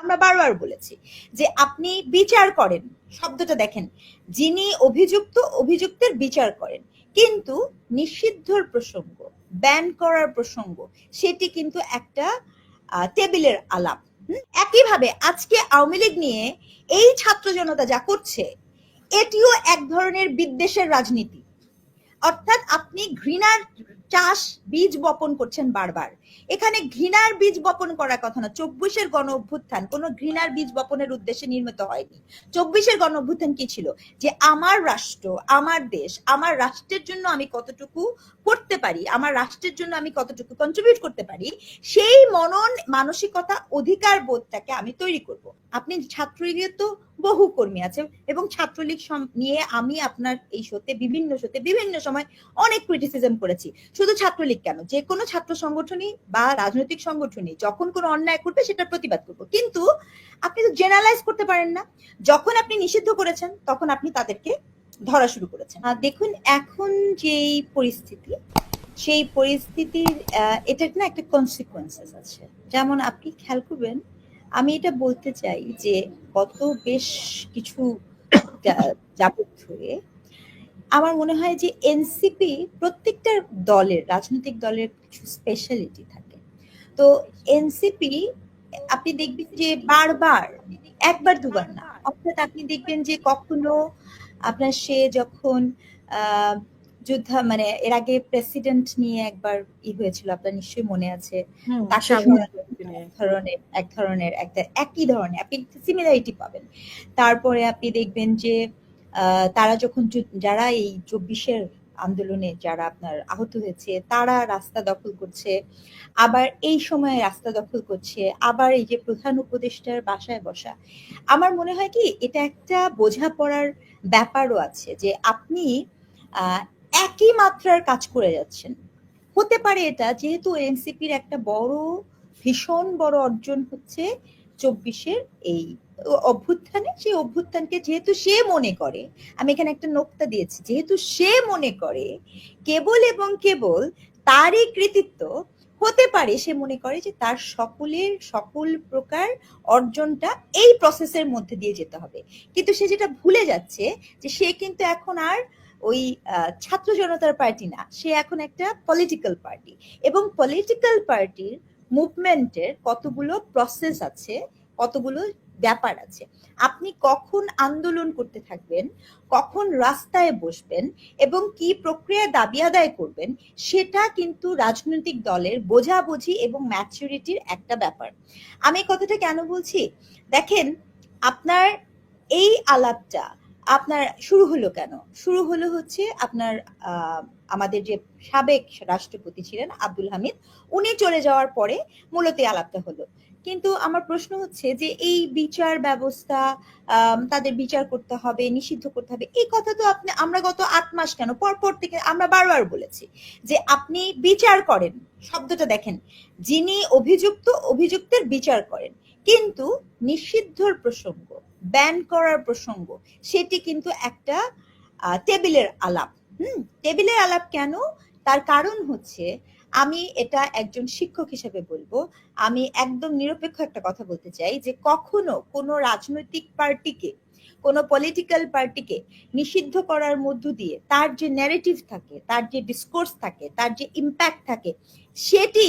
আমরা বারবার বলেছি যে আপনি বিচার করেন, শব্দটা দেখেন, যিনি অভিযুক্ত অভিযুক্তের বিচার করেন, কিন্তু নিষিদ্ধর প্রসঙ্গ, ব্যান করার প্রসঙ্গ, সেটি কিন্তু একটা টেবিলের আলাপ। একইভাবে আজকে আওয়ামী লীগ নিয়ে এই ছাত্র জনতা যা করছে, এটিও এক ধরনের বিদ্বেষের রাজনীতি। অর্থাৎ আপনি ঘৃণার চাষ বীজ বপন করছেন বারবার। এখানে ঘৃণার বীজ বপন করার কথা না। 24-এর গণ অভ্যুত্থান কোনো ঘৃণার বীজ বপনের উদ্দেশ্যে নির্মিত হয়নি। 24-এর গণ অভ্যুত্থান কি ছিল? যে আমার রাষ্ট্র, আমার দেশ, আমার রাষ্ট্রের জন্য আমি কতটুকু করতে পারি, আমার রাষ্ট্রের জন্য আমি কতটুকু কন্ট্রিবিউট করতে পারি, সেই মনন মানসিকতা অধিকার বোধটাকে আমি তৈরি করব। আপনি ছাত্রলীগের তো বহু কর্মী আছে এবং ছাত্রলীগ নিয়ে আমি আপনার এই শোতে বিভিন্ন সময় অনেক ক্রিটিসিজম করেছি। শুধু ছাত্রলীগ কেন, যে কোনো ছাত্র সংগঠনই বা রাজনৈতিক সংগঠনই যখন কোনো অন্যায় করবে সেটা প্রতিবাদ করব, কিন্তু আপনি তো জেনারেলাইজ করতে পারেন না। যখন আপনি নিষিদ্ধ করেছেন তখন আপনি তাদেরকে ধরা শুরু করেছেন। দেখুন এখন যেই পরিস্থিতি, সেই পরিস্থিতির এটার না একটা কনসিকুয়েন্সেস আছে। যেমন আপনি খেয়াল করবেন, আমি এটা বলতে চাই যে গত বেশ কিছু যাবত ধরে আমার মনে হয় যে এনসিপি, প্রত্যেকটা দলের, রাজনৈতিক দলের কিছু স্পেশালিটি থাকে। তো এনসিপি আপনি দেখবেন যে বারবার, একবার দুবার না, অর্থাৎ আপনি দেখবেন যে কখনো আপনার সে যখন মানে এর আগে প্রেসিডেন্ট নিয়ে একবার হয়েছিল, আপনার নিশ্চয়ই মনে আছে, তাকে এক ধরনের একটা একই ধরনের আপনি সিমিলারিটি পাবেন। তারপরে আপনি দেখবেন যে তারা যখন যারা এই 24-এর আন্দোলনে যারা আপনার আহত হয়েছে তারা রাস্তা দখল করছে, আবার এই সময়ে রাস্তা দখল করছে, আবার এই যে প্রধান উপদেষ্টার বাসায় বসা। আমার মনে হয় কি এটা একটা বোঝাপড়ার ব্যাপারও আছে যে আপনি একই মাত্রার কাজ করে যাচ্ছেন। হতে পারে এটা যেহেতু এনসিপির একটা ভীষণ বড় অর্জন হচ্ছে 24-এর এই অভ্যুত্থানে, সেই অভ্যুত্থানকে যেহেতু সে মনে করে, আমি এখানে একটা নোক্তা দিয়েছি, যেহেতু সে মনে করে কেবল এবং কেবল তারই কৃতিত্ব, হতে পারে সে মনে করে যে তার সকল প্রকার অর্জনটা এই প্রসেসের মধ্যে দিয়ে যেতে হবে। কিন্তু সে যেটা ভুলে যাচ্ছে যে সে কিন্তু এখন আর ওই ছাত্র জনতার পার্টি না, সে এখন একটা পলিটিক্যাল পার্টি, এবং পলিটিক্যাল পার্টির মুভমেন্টের কতগুলো প্রসেস আছে, কতগুলো ব্যাপার আছে। আপনি কখন আন্দোলন করতে থাকবেন, কখন রাস্তায় বসবেন এবং কি প্রক্রিয়ায় দাবি আদায় করবেন, সেটা কিন্তু রাজনৈতিক দলের বোঝাবুঝি এবং ম্যাচুরিটির একটা ব্যাপার। আমি কথাটা কেন বলছি, দেখেন আপনার এই আলাপটা আপনার শুরু হলো কেন? শুরু হলো হচ্ছে আপনার আমাদের যে সাবেক রাষ্ট্রপতি ছিলেন আব্দুল হামিদ, উনি চলে যাওয়ার পরে মূলত আলাপটা হলো। কিন্তু আমার প্রশ্ন হচ্ছে যে এই বিচার ব্যবস্থা, তাদের বিচার করতে হবে, নিষিদ্ধ করতে হবে, এই কথা তো আমরা গত 8 মাস কেন পরপর থেকে আমরা বারবার বলেছি যে আপনি বিচার করেন, শব্দটা দেখেন, যিনি অভিযুক্ত অভিযুক্তের বিচার করেন, কিন্তু নিষিদ্ধর প্রসঙ্গ, ব্যান করার প্রসঙ্গ, সেটি কিন্তু একটা টেবিলের আলাপ। টেবিলের আলাপ কেন? তার কারণ হচ্ছে, আমি এটা একজন শিক্ষক হিসেবে বলবো, আমি একদম নিরপেক্ষ একটা কথা বলতে চাই যে কখনো কোনো রাজনৈতিক পার্টিকে, কোনো পলিটিক্যাল পার্টিকে নিষিদ্ধ করার মধ্য দিয়ে তার যে ন্যারেটিভ থাকে, তার যে ডিসকোর্স থাকে, তার যে ইম্প্যাক্ট থাকে, সেটি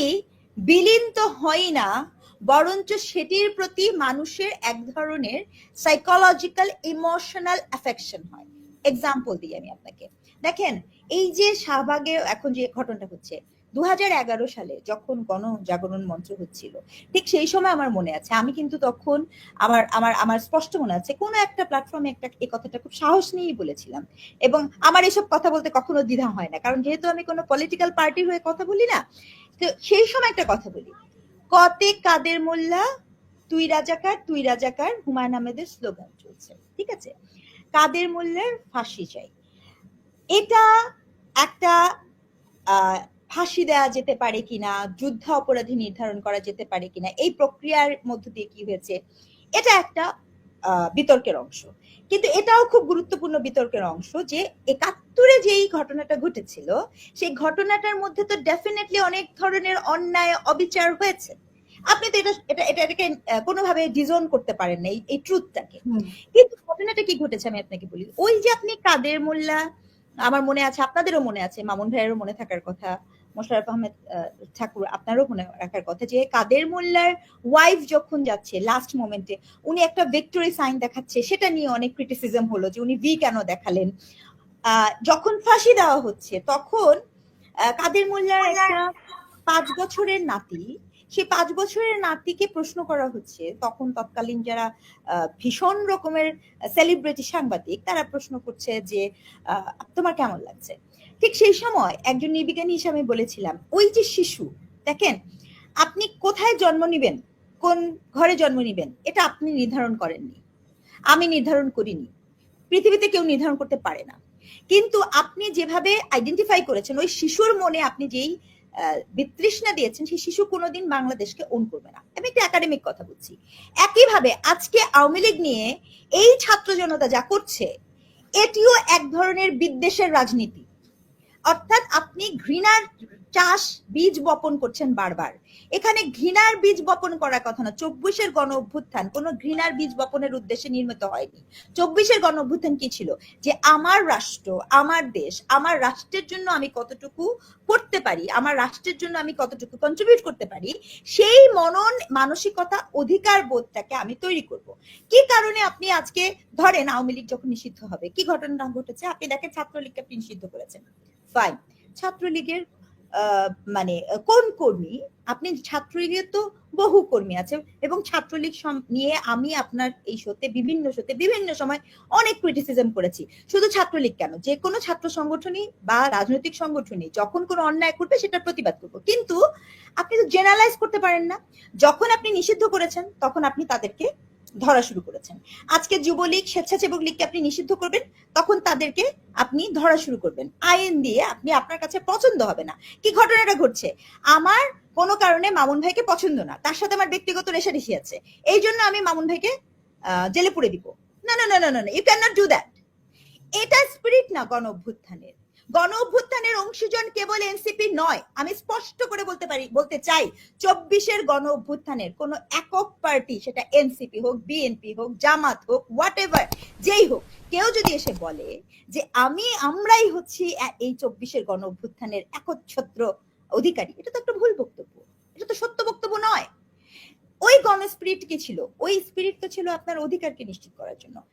বিলীন তো হয় না, বরঞ্চ সেটির প্রতি মানুষের এক ধরনের সাইকোলজিক্যাল ইমোশনাল অ্যাফেকশন হয়। এক্সাম্পল দিই আমি আপনাকে, দেখেন এই যে শাহবাগে এখন যে ঘটনাটা হচ্ছে, 2011 সালে যখন গণজাগরণ মঞ্চ হচ্ছিল, ঠিক সেই সময় আমার মনে আছে, আমি কিন্তু তখন আমার স্পষ্ট মনে আছে কোন একটা প্ল্যাটফর্মে এই কথাটা খুব সাহস নিয়েই বলেছিলাম, এবং আমার এসব কথা বলতে কখনো দ্বিধা হয় না, কারণ যেহেতু আমি কোনো পলিটিক্যাল পার্টির হয়ে কথা বলি না। তো সেই সময় একটা কথা বলি, কতে কাদের মোল্লা, তুই রাজাকার হুমায়ুন আহমেদের স্লোগান চলছে, ঠিক আছে, কাদের মোল্লার ফাঁসি চাই। এটা একটা ফাঁসি দেওয়া যেতে পারে কিনা, যুদ্ধ অপরাধী নির্ধারণ করা যেতে পারে কিনা, এই প্রক্রিয়ার মধ্য দিয়ে কি হয়েছে, এটা একটা বিতর্কের অংশ। কিন্তু এটাও খুব গুরুত্বপূর্ণ বিতর্কের অংশ যে 71-এ যেই ঘটনাটা ঘটেছিল, সেই ঘটনাটার মধ্যে তো ডেফিনেটলি অনেক ধরনের অন্যায় অবিচার হয়েছে। আপনি তো এটাকে কোনোভাবে ডিজোন করতে পারেন না এই ট্রুথটাকে। কিন্তু ঘটনাটা কি ঘটেছে আমি আপনাকে বলি। ওই যে আপনি কাদের মোল্লা, আমার মনে আছে, আপনাদেরও মনে আছে, মামুন ভাইয়েরও মনে থাকার কথা, মোশাররফ আহমেদ ঠাকুর আপনারও মনে রাখার কথা, যে কাদের মোল্লার ওয়াইফ যখন যাচ্ছে লাস্ট মোমেন্টে উনি একটা ভিক্টোরি সাইন দেখাচ্ছে, সেটা নিয়ে অনেক ক্রিটিসিজম হলো যে উনি ভি কেন দেখালেন। যখন ফাঁসি দেওয়া হচ্ছে তখন কাদের মোল্লার একটা 5 বছরের নাতি, সেই 5 বছরের নাতিকে প্রশ্ন করা হচ্ছে, তখন তৎকালীন যারা ভীষণ রকমের সেলিব্রিটি সাংবাদিক তারা প্রশ্ন করছে যে তোমার কেমন লাগছে। ঠিক সেই সময় একজন নির্বিজ্ঞানী হিসাবে বলেছিলাম, ওই যে শিশু, দেখেন আপনি কোথায় জন্ম নিবেন, কোন ঘরে জন্ম নিবেন, এটা আপনি নির্ধারণ করেননি, আমি নির্ধারণ করিনি, পৃথিবীতে কেউ নির্ধারণ করতে পারে না। কিন্তু আপনি যেভাবে আইডেন্টিফাই করেছেন, ওই শিশুর মনে আপনি যেই বিতৃষ্ণা দিয়েছেন, সেই শিশু কোনোদিন বাংলাদেশকে ওন করবে না। আমি একটা একাডেমিক কথা বলছি। একইভাবে আজকে আওয়ামী লীগ নিয়ে এই ছাত্র জনতা যা করছে, এটিও এক ধরনের বিদ্বেষের রাজনীতি। অর্থাৎ আপনি ঘৃণার চাষ বীজ বপন করছেন বারবার। এখানে ঘৃণার বীজ বপন করার কথা না। 24-এর গণ অভ্যুত্থান কোনো ঘৃণার বীজ বপনের উদ্দেশ্যে নির্মিত হয়নি। 24-এর গণ অভ্যুত্থান কি ছিল? যে আমার রাষ্ট্র, আমার দেশ, আমার রাষ্ট্রের জন্য আমি কতটুকু করতে পারি, আমার রাষ্ট্রের জন্য আমি কতটুকু কন্ট্রিবিউট করতে পারি, সেই মনন মানসিকতা অধিকার বোধটাকে আমি তৈরি করব। কি কারণে আপনি আজকে ধরেন আওয়ামী লীগ যখন নিষিদ্ধ হবে, কি ঘটনা ঘটেছে? আপনি দেখেন ছাত্রলীগকে আপনি নিষিদ্ধ করেছেন, ফাইন। ছাত্রলীগের মানে কোন কর্মী? আপনি ছাত্রলীগের তো বহু কর্মী আছে, এবং ছাত্রলীগ নিয়ে আমি আপনার এই শোতে বিভিন্ন সময় অনেক ক্রিটিসিজম করেছি। শুধু ছাত্রলীগ কেন, যে কোনো ছাত্র সংগঠনই বা রাজনৈতিক সংগঠনই যখন কোনো অন্যায় করবে সেটার প্রতিবাদ করবো, কিন্তু আপনি তো জেনারেলাইজ করতে পারেন না। যখন আপনি নিষিদ্ধ করেছেন তখন আপনি তাদেরকে ধরা শুরু করেছেন। আজকে যুবলীগ, স্বেচ্ছাসেবক লীগকে আপনি নিষিদ্ধ করবেন, তখন তাদেরকে আপনি ধরা শুরু করবেন আইন দিয়ে। আপনি আপনার কাছে পছন্দ হবে না। কি ঘটনাটা ঘটছে? আমার কোনো কারণে মামুন ভাইকে পছন্দ না, তার সাথে আমার ব্যক্তিগত রেষারেষি আছে, এই জন্য আমি মামুন ভাইকে জেলে পুরে দিব। না না না না না, you can not do that. এটা স্পিরিট না গণ অভ্যুত্থানের। গণ অভ্যুত্থানের অংশীজন কেবল এনসিপি নয়, আমি স্পষ্ট করে বলতে চাই, 24-এর গণ অভ্যুত্থানের কোন একক পার্টি, সেটা এনসিপি হোক, বিএনপি হোক, জামাত হোক, হোয়াট এভার যেই হোক, কেউ যদি এসে বলে যে আমরাই হচ্ছি এই 24-এর গণ অভ্যুত্থানের একচ্ছত্র অধিকারী, এটা তো একটা ভুল বক্তব্য, এটা তো সত্য বক্তব্য নয়। ওই গণ স্পিরিট কি ছিল? ওই স্পিরিট তো ছিল আপনার অধিকারকে নিশ্চিত করার জন্য।